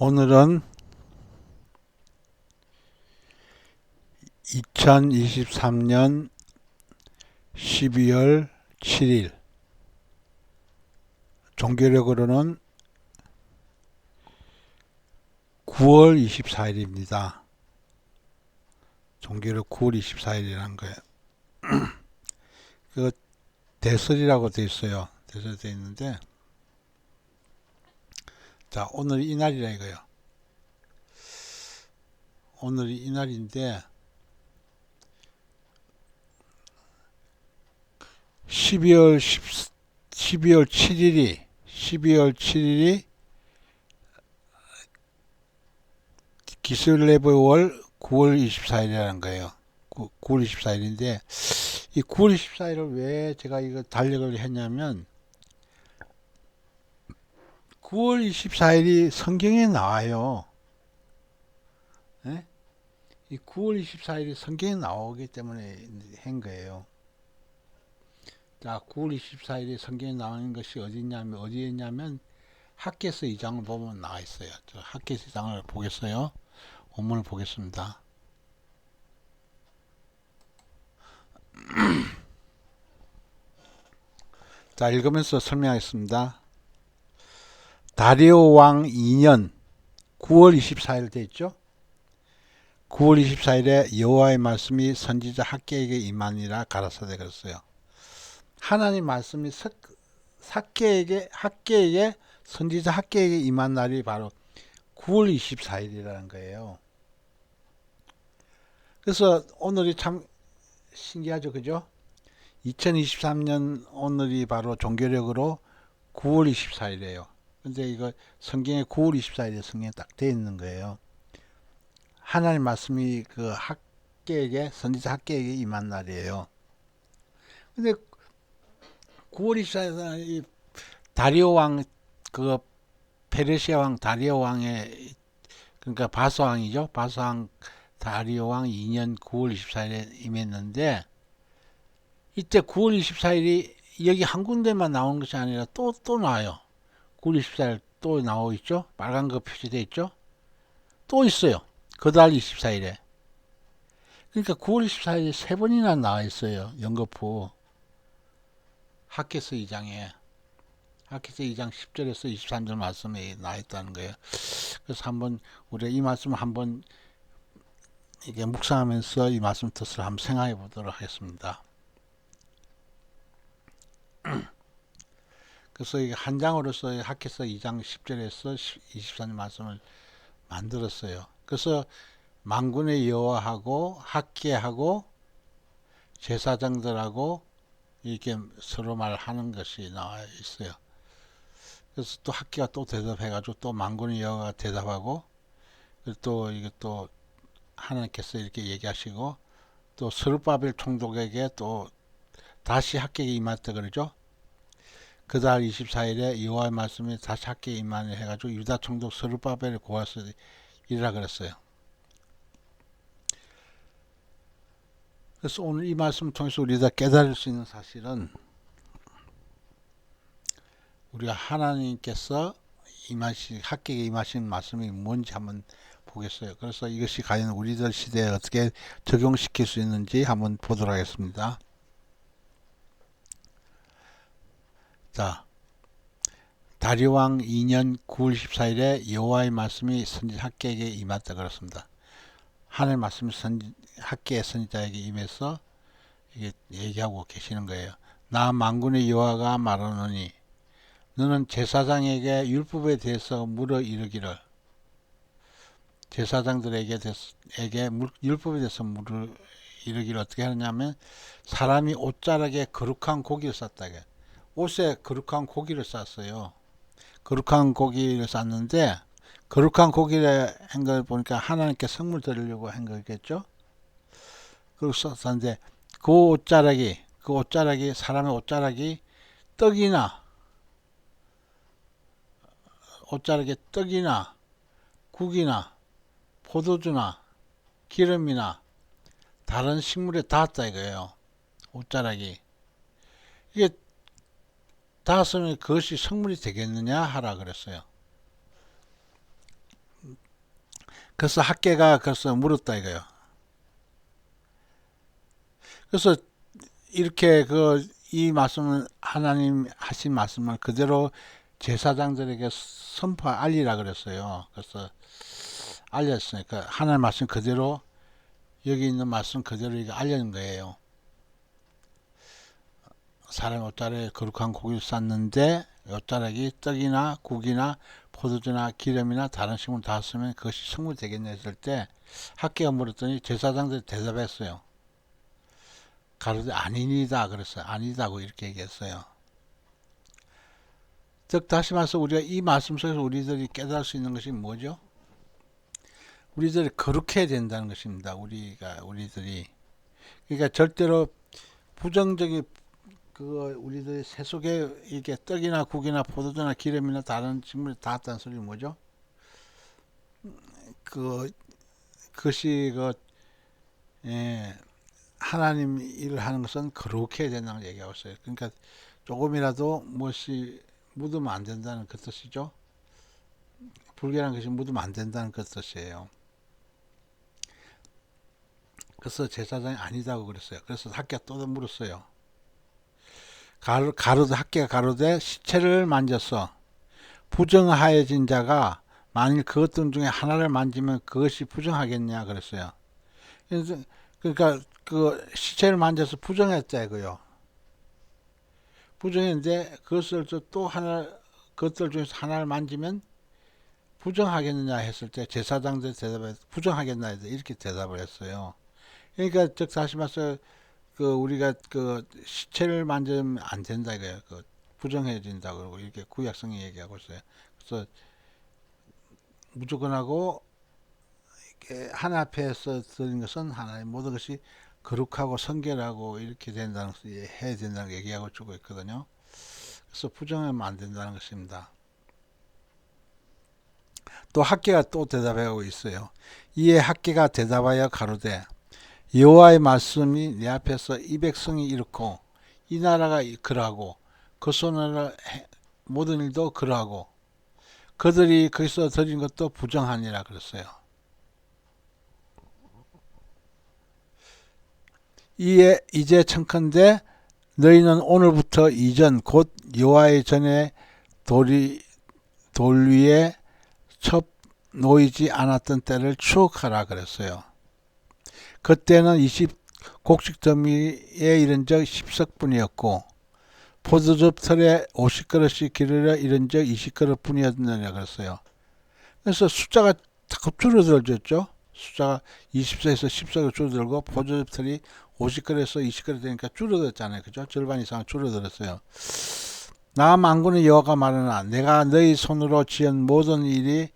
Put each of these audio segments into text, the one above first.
오늘은 2023년 12월 7일, 종교력으로는 9월 24일입니다. 종교력 9월 24일이라는 거예요. 그 대설이라고 돼 있어요. 대설 돼 있는데, 자, 오늘 이날이라 이거요. 오늘이 이날인데 12월 7일이 기슬레브월 9월 24일이라는 거예요. 9월 24일인데 이 9월 24일을 왜 제가 이거 달력을 했냐면 9월 24일이 성경에 나와요. 네? 이 9월 24일이 성경에 나오기 때문에 한 거예요. 자, 9월 24일이 성경에 나오는 것이 어디에 있냐면 학개서 2장을 보면 나와 있어요. 저 학개서 2장을 보겠어요. 원문을 보겠습니다. 자, 읽으면서 설명하겠습니다. 다리오 왕 2년 9월 24일 돼 있죠? 9월 24일에 여호와의 말씀이 선지자 학개에게 임하니라 가라사대 그랬어요. 하나님 말씀이 학개에게 선지자 학개에게 임한 날이 바로 9월 24일이라는 거예요. 그래서 오늘이 참 신기하죠, 그죠? 2023년 오늘이 바로 종교력으로 9월 24일이에요. 근데 이거 성경에 9월 24일에 성경에 딱 돼 있는 거예요. 하나님 말씀이 그 선지자 학개에게 임한 날이에요. 근데 9월 24일에 다리오 왕, 그 페르시아 왕 다리오 왕의, 그러니까 바스 왕이죠. 바스 왕 다리오 왕 2년 9월 24일에 임했는데, 이때 9월 24일이 여기 한 군데만 나오는 것이 아니라 또 나와요. 9월 24일 또 나오고 있죠. 빨간 거 표시되어 있죠. 또 있어요. 그 달 24일에. 그러니까 9월 24일에 세 번이나 나와 있어요. 연거푸 학개서 2장에. 학개서 2장 10절에서 23절 말씀에 나와 있다는 거예요. 그래서 한번 우리가 이 말씀을 한번 이게 묵상하면서 이 말씀 뜻을 한번 생각해 보도록 하겠습니다. 그래서 이게 한 장으로서 학개서 2장 10절에서 23절 말씀을 만들었어요. 그래서 만군의 여호와하고 학개하고 제사장들하고 이렇게 서로 말하는 것이 나와 있어요. 그래서 또 학개가 또 대답해가지고 또 만군의 여호와가 대답하고, 또 이게 또 하나님께서 이렇게 얘기하시고, 또 스룹바벨 총독에게 또 다시 학개에게 임했다 그러죠. 그 달 24일에 여호와의 말씀이 다시 학개에 임하니 해가지고 유다 총독 스룹바벨을 고아서 이라 그랬어요. 그래서 오늘 이 말씀을 통해서 우리가 깨달을 수 있는 사실은, 우리가 하나님께서 학개에 임하신 말씀이 뭔지 한번 보겠어요. 그래서 이것이 과연 우리들 시대에 어떻게 적용시킬 수 있는지 한번 보도록 하겠습니다. 자, 다리왕 2년 9월 14일에 여호와의 말씀이 선지자 학개에게 임했다 그렇습니다. 하나님의 말씀이 학개의 선지자에게 임해서 이게 얘기하고 계시는 거예요. 나 만군의 여호와가 말하노니 너는 제사장에게 율법에 대해서 물어 이르기를. 제사장들에게 율법에 대해서 물어 이르기를 어떻게 하느냐면, 사람이 옷자락에 거룩한 고기를 쌌다. 옷에 거룩한 고기를 쌌어요. 거룩한 고기를 쌌는데, 거룩한 고기를 한 걸 보니까 하나님께 선물 드리려고 한 거겠죠. 그리고 쌌는데 그 옷자락이 사람의 옷자락이 옷자락에 떡이나 국이나 포도주나 기름이나 다른 식물에 닿았다 이거예요. 옷자락이. 이게 닿았으면 그것이 성물이 되겠느냐 하라 그랬어요. 그래서 학계가 그래서 물었다 이거요. 그래서 이렇게 이 말씀을 하나님 하신 말씀을 그대로 제사장들에게 알리라 그랬어요. 그래서 알렸으니까 하나님 말씀 그대로 여기 있는 말씀 그대로 이거 알려는 거예요. 사람이 옷자락에 거룩한 고기를 쌌는데 옷자락이 떡이나 국이나 포도주나 기름이나 다른 식물 다 쓰면 그것이 성물 되겠냐 했을 때 학계가 물었더니 제사장들이 대답했어요. 가로되 아니니다 그랬어요. 아니다고 이렇게 얘기했어요. 즉 다시 말해서 우리가 이 말씀 속에서 우리들이 깨달을 수 있는 것이 뭐죠? 우리들이 거룩해야 된다는 것입니다. 우리들이 그러니까 절대로 부정적인 우리들의 새 속에 이게 떡이나 국이나 포도주나 기름이나 다른 식물이 닿았다는 소리 뭐죠? 그것이 하나님 일을 하는 것은 거룩해야 된다는 얘기하고 있어요. 그러니까 조금이라도 무엇이 묻으면 안 된다는 그 뜻이죠. 불결한 것이 묻으면 안 된다는 그 뜻이에요. 그래서 제사장이 아니다고 그랬어요. 그래서 학계가 또 물었어요. 학계가 가로되 시체를 만져서 부정하여진 자가 만일 그것들 중에 하나를 만지면 그것이 부정하겠냐 그랬어요. 그러니까 그 시체를 만져서 부정했다 이거요. 부정했는데 그것을 또 그것들 중에서 하나를 만지면 부정하겠느냐 했을 때 제사장들 대답에 부정하겠나 이렇게 대답을 했어요. 그러니까 즉 다시 말해서 우리가 시체를 만지면 안 된다 이거예요. 부정해진다 그러고 이렇게 구약성이 얘기하고 있어요. 그래서 무조건 하고 하나 앞에서 드린 것은 하나의 모든 것이 거룩하고 성결하고 이렇게 된다는 것을 해야 된다는 얘기하고 주고 있거든요. 그래서 부정하면 안 된다는 것입니다. 또 학계가 또 대답하고 있어요. 이에 학계가 대답하여 가로되 여호와의 말씀이 내 앞에서 이 백성이 이렇고 이 나라가 그러하고 그 소나라 모든 일도 그러하고 그들이 거기서 드린 것도 부정하니라 그랬어요. 이제 청컨대 너희는 오늘부터 이전 곧 여호와의 전에 돌 위에 첩 놓이지 않았던 때를 추억하라 그랬어요. 그때는 곡식 더미에 이른 적 10석뿐이었고 포도즙 털에 50그릇씩 기르려 이른 적 20그릇 뿐이었느냐 그랬어요. 그래서 숫자가 자꾸 줄어들었죠. 숫자가 20석에서 10석으로 줄어들고 포도즙 털이 50그릇에서 20그릇 되니까 줄어들었잖아요. 그죠? 절반 이상 줄어들었어요. 나 만군의 여호와가 말하나 내가 너희 손으로 지은 모든 일이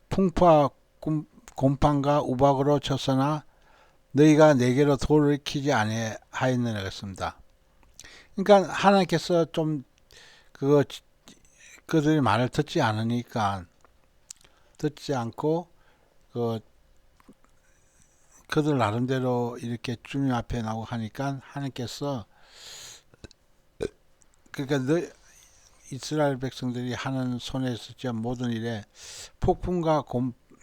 풍파와 곰팡과 우박으로 쳤으나 너희가 내게로 돌이키지 아니하였느냐 했습니다. 그러니까 하나님께서 좀 그들이 말을 듣지 않으니까 듣지 않고 그들 나름대로 이렇게 주님 앞에 나오고 하니까 하나님께서 그러니까 이스라엘 백성들이 하는 손에서 지은 모든 일에 폭풍과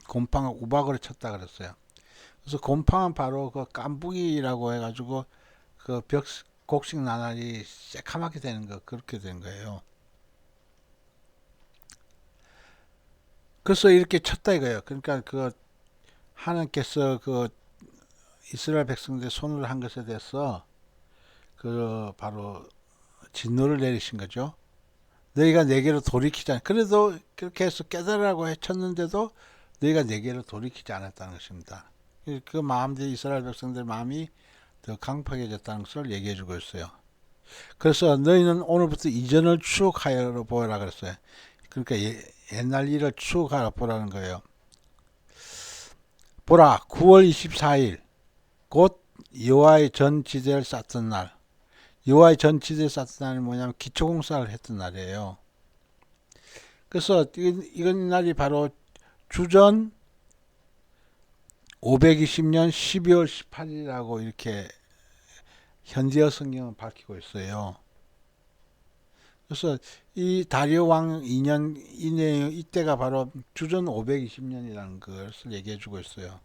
곰팡과 우박으로 쳤다 그랬어요. 그래서 곰팡은 바로 깐부기라고 해가지고 곡식 나날이 새카맣게 되는 거 그렇게 된 거예요. 그래서 이렇게 쳤다 이거예요. 그러니까 하나님께서 이스라엘 백성들의 손을 한 것에 대해서 바로 진노를 내리신 거죠. 너희가 내게로 돌이키지 그래도 그렇게 해서 깨달으라고 해쳤는데도 너희가 내게로 돌이키지 않았다는 것입니다. 그 마음대로 이스라엘 백성들의 마음이 더 강팍해졌다는 것을 얘기해 주고 있어요. 그래서 너희는 오늘부터 이전을 추억하여 보라 그랬어요. 그러니까 옛날 일을 추억하여 보라는 거예요. 보라 9월 24일 곧 여호와의 전 지대를 쌓던 날. 여호와의 전 지대를 쌓던 날이 뭐냐면 기초공사를 했던 날이에요. 그래서 이건 날이 바로 주전 520년 12월 18일이라고 이렇게 현지어 성경은 밝히고 있어요. 그래서 이 다리오 왕 2년 이내 이때가 바로 주전 520년이라는 것을 얘기해 주고 있어요.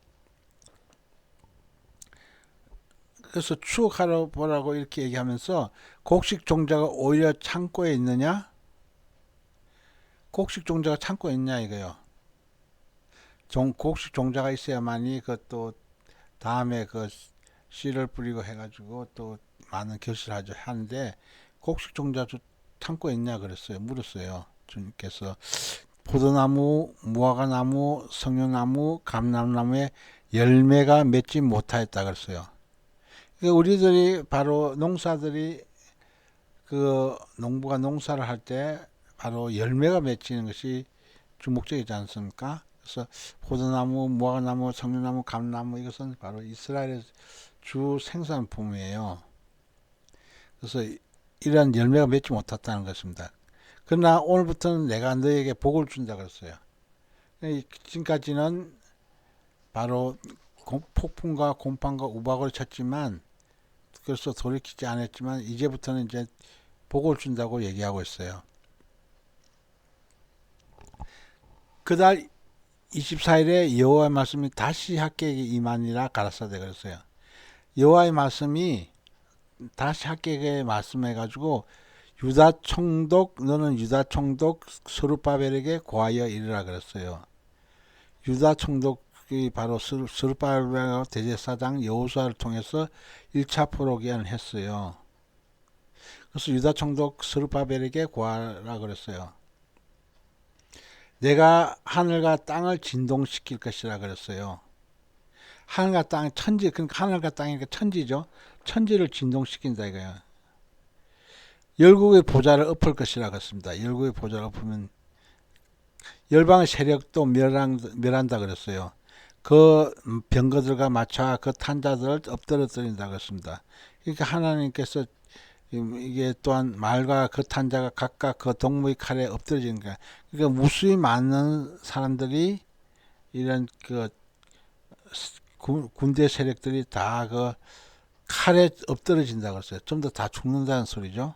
그래서 추억하러 보라고 이렇게 얘기하면서 곡식 종자가 오히려 창고에 있느냐? 곡식 종자가 창고에 있냐 이거요. 곡식 종자가 있어야만이 그또 다음에 그 씨를 뿌리고 해가지고 또 많은 결실하죠 하는데 곡식 종자도 창고에 있냐 그랬어요. 물었어요. 주님께서 포도나무, 무화과나무, 성료나무, 감람나무에 열매가 맺지 못하였다 그랬어요. 그러니까 우리들이 바로 농사들이 그 농부가 농사를 할 때 바로 열매가 맺히는 것이 주목적이지 않습니까? 그래서 포도나무, 무화과나무, 성류나무, 감나무 이것은 바로 이스라엘의 주 생산품이에요. 그래서 이러한 열매가 맺지 못했다는 것입니다. 그러나 오늘부터는 내가 너에게 복을 준다 그랬어요. 지금까지는 바로 폭풍과 곰팡과 우박을 쳤지만 그래서 돌이키지 않았지만 이제부터는 이제 복을 준다고 얘기하고 있어요. 그달 24일에 여호와의 말씀이 다시 학계에게 임하니라 가라사대 그랬어요. 여호와의 말씀이 다시 학계에게 말씀해가지고 유다 총독 너는 유다 총독 스룹바벨에게 고하여 이르라 그랬어요. 유다 총독이 바로 스룹바벨과 대제사장 여호수아를 통해서 1차 포로기한을 했어요. 그래서 유다 총독 스룹바벨에게 고하라 그랬어요. 내가 하늘과 땅을 진동시킬 것이라 그랬어요. 하늘과 땅, 천지, 그러니까 하늘과 땅이니까 천지죠. 천지를 진동시킨다 이거예요. 열국의 보좌를 엎을 것이라 그랬습니다. 열국의 보좌를 엎으면 열방의 세력도 멸한다 그랬어요. 그 병거들과 맞춰 그 탄자들을 엎드러뜨린다 그랬습니다. 그러니까 하나님께서 이게 또한 말과 그 탄자가 각각 그 동무의 칼에 엎드러지는 거야. 그러니까 무수히 많은 사람들이 이런 그 군대 세력들이 다 그 칼에 엎드러진다고 했어요. 좀 더 다 죽는다는 소리죠.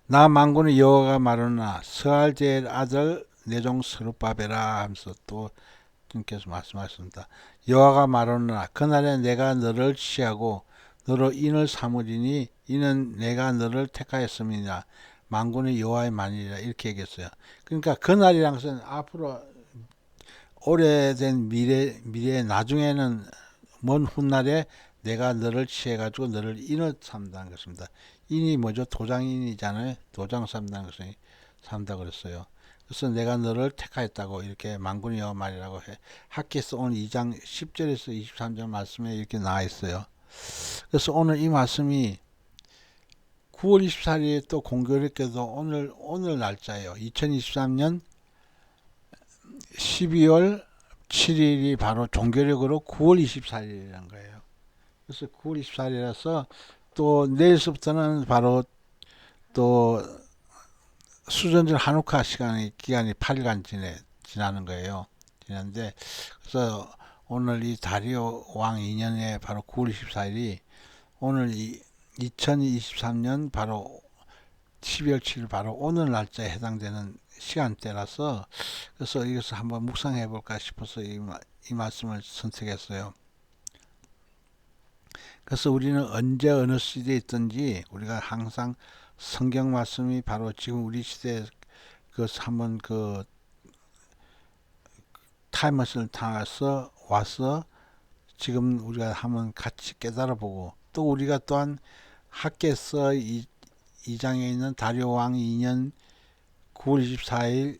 나 만군의 여호와가 말하노라 스알제엘 아들 내 종 스룹바벨아 하면서 또 주님께서 말씀하셨습니다. 여호와가 말하노라 그날에 내가 너를 취하고 너로 인을 삼으리니 이는 내가 너를 택하였음이니라 만군의 여호와의 말이라 이렇게 얘기했어요. 그러니까 그날이란 것은 앞으로 오래된 미래 나중에는 먼 훗날에 내가 너를 취해가지고 너를 인을 삼다는 것입니다. 인이 뭐죠? 도장인이잖아요. 도장 삼다는 것을 삼다 그랬어요. 그래서 내가 너를 택하였다고 이렇게 만군의 여호와 말이라고 해. 학기에서 오늘 2장 10절에서 23절 말씀에 이렇게 나와 있어요. 그래서 오늘 이 말씀이 9월 24일에 또 공교롭게도 오늘 날짜예요. 2023년 12월 7일이 바로 종교력으로 9월 24일이라는 거예요. 그래서 9월 24일이라서 또 내일서부터는 바로 또 수전절 한우카 기간이 8일간 지나는 거예요. 지났는데 그래서 오늘 이 다리오 왕 2년에 바로 9월 24일이 오늘 2023년 바로 12월 7일 바로 오늘 날짜에 해당되는 시간대라서 그래서 이것을 한번 묵상해 볼까 싶어서 이 말씀을 선택했어요. 그래서 우리는 언제 어느 시대에 있든지 우리가 항상 성경 말씀이 바로 지금 우리 시대에 한번 타임머신을 타서 와서 지금 우리가 한번 같이 깨달아 보고 또 우리가 또한 학계에서 2장에 있는 다리오 왕 2년 9월 24일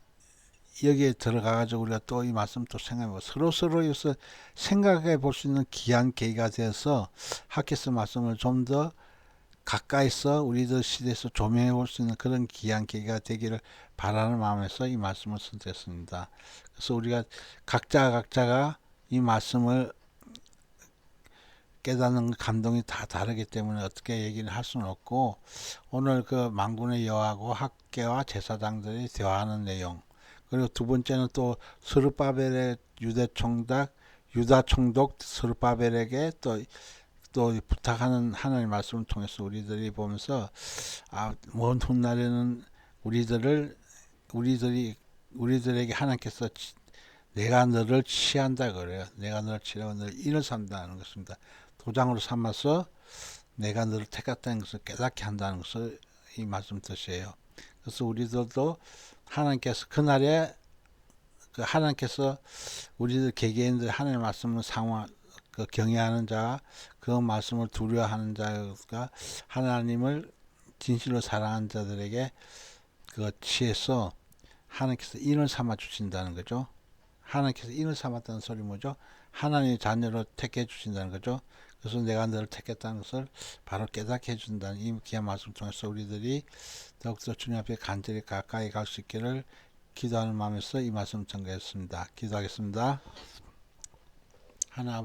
여기에 들어가가지고 우리가 또 이 말씀 또 생각해보고 서로 여기서 생각해 볼 수 있는 귀한 계기가 되어서 학계에서 말씀을 좀 더 가까이서 우리들 시대에서 조명해 볼 수 있는 그런 귀한 계기가 되기를 바라는 마음에서 이 말씀을 선택했습니다. 그래서 우리가 각자가 이 말씀을 깨닫는 감동이 다 다르기 때문에 어떻게 얘기를 할 수는 없고 오늘 그 만군의 여호와하고 학계와 제사장들이 대화하는 내용 그리고 두 번째는 또 스룹바벨의 유다 총독 스룹바벨에게 또 또 부탁하는 하나님의 말씀을 통해서 우리들이 보면서 먼 훗날에는 우리들에게 하나님께서 내가 너를 취한다 그래요. 내가 너를 취하고 너를 인을 삼다는 것입니다. 도장으로 삼아서 내가 너를 택했다는 것을 깨닫게 한다는 것을 이 말씀 뜻이에요. 그래서 우리들도 하나님께서 그날에 하나님께서 우리들 개개인들 하나님의 말씀을 경외하는 자, 그 말씀을 두려워하는 자가 하나님을 진실로 사랑하는 자들에게 그 취해서 하나님께서 인을 삼아 주신다는 거죠. 하나님께서 인을 삼았다는 소리 뭐죠? 하나님의 자녀로 택해 주신다는 거죠. 그래서 내가 너를 택했다는 것을 바로 깨닫게 해준다는 이 귀한 말씀 통해서 우리들이 더욱더 주님 앞에 간절히 가까이 갈 수 있기를 기도하는 마음에서 이 말씀 전가했습니다. 기도하겠습니다. 하나 아버지